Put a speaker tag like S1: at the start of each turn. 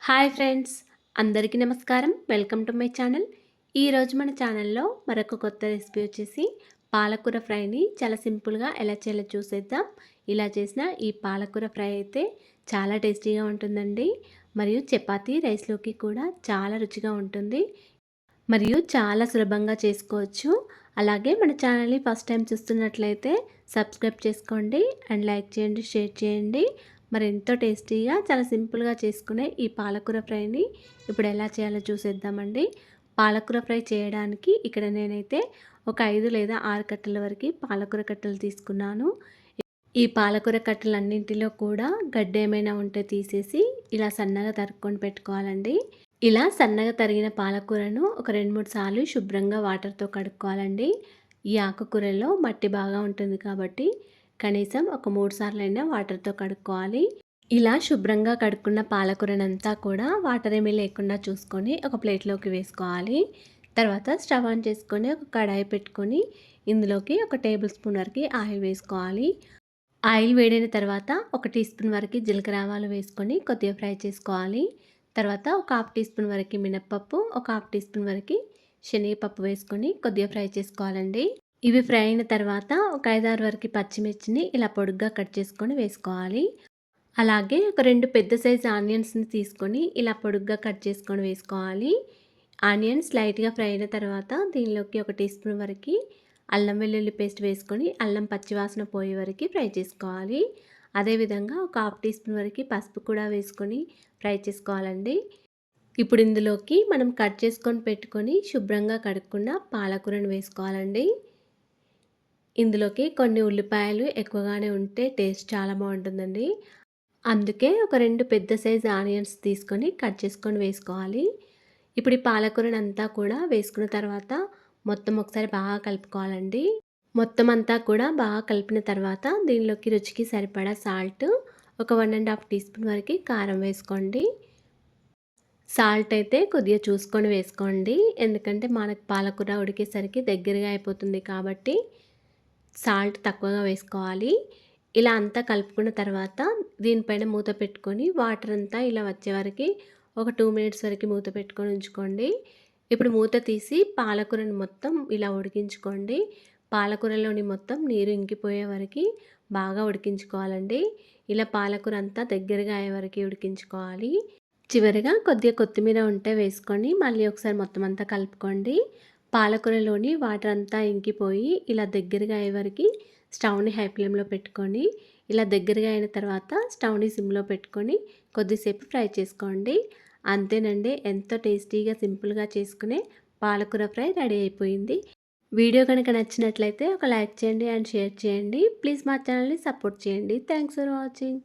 S1: Hi friends, అందరికీ నమస్కారం. Welcome to my channel. ఈరోజు మన ఛానల్లో మరొక కొత్త రెసిపీ వచ్చేసి పాలకూర ఫ్రైని చాలా సింపుల్గా ఎలా చేయాలో చూసేద్దాం. ఇలా చేసిన ఈ పాలకూర ఫ్రై అయితే చాలా టేస్టీగా ఉంటుందండి. మరియు చపాతీ రైస్లోకి కూడా చాలా రుచిగా ఉంటుంది. మరియు చాలా సులభంగా చేసుకోవచ్చు. అలాగే మన ఛానల్ని ఫస్ట్ టైం చూస్తున్నట్లయితే సబ్స్క్రైబ్ చేసుకోండి అండ్ లైక్ చేయండి, షేర్ చేయండి. మరి ఎంతో టేస్టీగా చాలా సింపుల్గా చేసుకునే ఈ పాలకూర ఫ్రైని ఇప్పుడు ఎలా చేయాలో చూసేద్దామండి. పాలకూర ఫ్రై చేయడానికి ఇక్కడ నేనైతే ఒక 5 లేదా 6 కట్టల వరకు పాలకూర కట్టలు తీసుకున్నాను. ఈ పాలకూర కట్టలన్నింటిలో కూడా గడ్డ ఏమైనా ఉంటే తీసేసి ఇలా సన్నగా తరుక్కొని పెట్టుకోవాలండి. ఇలా సన్నగా తరిగిన పాలకూరను ఒక 2-3 సార్లు శుభ్రంగా వాటర్తో కడుక్కోవాలండి. ఈ ఆకుకూరలో మట్టి బాగా ఉంటుంది కాబట్టి కనీసం ఒక 3 సార్లైనా వాటర్తో కడుక్కోవాలి. ఇలా శుభ్రంగా కడుక్కున్న పాలకూరనంతా కూడా వాటర్ ఏమీ లేకుండా చూసుకొని ఒక ప్లేట్లోకి వేసుకోవాలి. తర్వాత స్టవ్ ఆన్ చేసుకొని ఒక కడాయి పెట్టుకొని ఇందులోకి ఒక టేబుల్ స్పూన్ వరకు ఆయిల్ వేసుకోవాలి. ఆయిల్ వేడైన తర్వాత ఒక టీ స్పూన్ వరకు జీలకర్ర ఆవాలు వేసుకొని కొద్దిగా ఫ్రై చేసుకోవాలి. తర్వాత ఒక హాఫ్ టీ స్పూన్ వరకు మినప్పప్పు, ఒక హాఫ్ టీ స్పూన్ వరకు శనగపప్పు వేసుకొని కొద్దిగా ఫ్రై చేసుకోవాలండి. ఇవి ఫ్రై అయిన తర్వాత ఒక 5-6 వరకు పచ్చిమిర్చిని ఇలా పొడుగ్గా కట్ చేసుకొని వేసుకోవాలి. అలాగే ఒక 2 పెద్ద సైజు ఆనియన్స్ని తీసుకొని ఇలా పొడుగ్గా కట్ చేసుకొని వేసుకోవాలి. ఆనియన్స్ లైట్గా ఫ్రై అయిన తర్వాత దీనిలోకి ఒక టీ స్పూన్ వరకు అల్లం వెల్లుల్లి పేస్ట్ వేసుకొని అల్లం పచ్చివాసన పోయే వరకు ఫ్రై చేసుకోవాలి. అదేవిధంగా ఒక హాఫ్ టీ స్పూన్ వరకు పసుపు కూడా వేసుకొని ఫ్రై చేసుకోవాలండి. ఇప్పుడు ఇందులోకి మనం కట్ చేసుకొని పెట్టుకొని శుభ్రంగా కడుక్కున్న పాలకూరను వేసుకోవాలండి. ఇందులోకి కొన్ని ఉల్లిపాయలు ఎక్కువగానే ఉంటే టేస్ట్ చాలా బాగుంటుందండి. అందుకే ఒక 2 పెద్ద సైజు ఆనియన్స్ తీసుకొని కట్ చేసుకొని వేసుకోవాలి. ఇప్పుడు ఈ పాలకూరని అంతా కూడా వేసుకున్న తర్వాత మొత్తం ఒకసారి బాగా కలుపుకోవాలండి. మొత్తం అంతా కూడా బాగా కలిపిన తర్వాత దీనిలోకి రుచికి సరిపడా సాల్ట్, ఒక 1.5 టీ స్పూన్ వరకు కారం వేసుకోండి. సాల్ట్ అయితే కొద్దిగా చూసుకొని వేసుకోండి, ఎందుకంటే మనకు పాలకూర ఉడికేసరికి దగ్గరగా అయిపోతుంది కాబట్టి సాల్ట్ తక్కువగా వేసుకోవాలి. ఇలా అంతా కలుపుకున్న తర్వాత దీనిపైన మూత పెట్టుకొని వాటర్ అంతా ఇలా వచ్చే వరకు ఒక 2 మినిట్స్ వరకు మూత పెట్టుకొని ఉంచుకోండి. ఇప్పుడు మూత తీసి పాలకూరని మొత్తం ఇలా ఉడికించుకోండి. పాలకూరలోని మొత్తం నీరు ఇంకిపోయే వరకు బాగా ఉడికించుకోవాలండి. ఇలా పాలకూర అంతా దగ్గరగా అయ్యే వరకు ఉడికించుకోవాలి. చివరిగా కొద్దిగా కొత్తిమీర ఉంటే వేసుకొని మళ్ళీ ఒకసారి మొత్తం అంతా కలుపుకోండి. పాలకూరలోని వాటర్ అంతా ఇంకిపోయి ఇలా దగ్గరగా అయ్యే వరకు స్టవ్ని హై ఫ్లేమ్లో పెట్టుకొని ఇలా దగ్గరగా అయిన తర్వాత స్టవ్ని సిమ్లో పెట్టుకొని కొద్దిసేపు ఫ్రై చేసుకోండి. అంతేనండి, ఎంతో టేస్టీగా సింపుల్గా చేసుకునే పాలకూర ఫ్రై రెడీ అయిపోయింది. వీడియో కనుక నచ్చినట్లయితే ఒక లైక్ చేయండి అండ్ షేర్ చేయండి. ప్లీజ్ మా ఛానల్ని సపోర్ట్ చేయండి. Thanks for watching.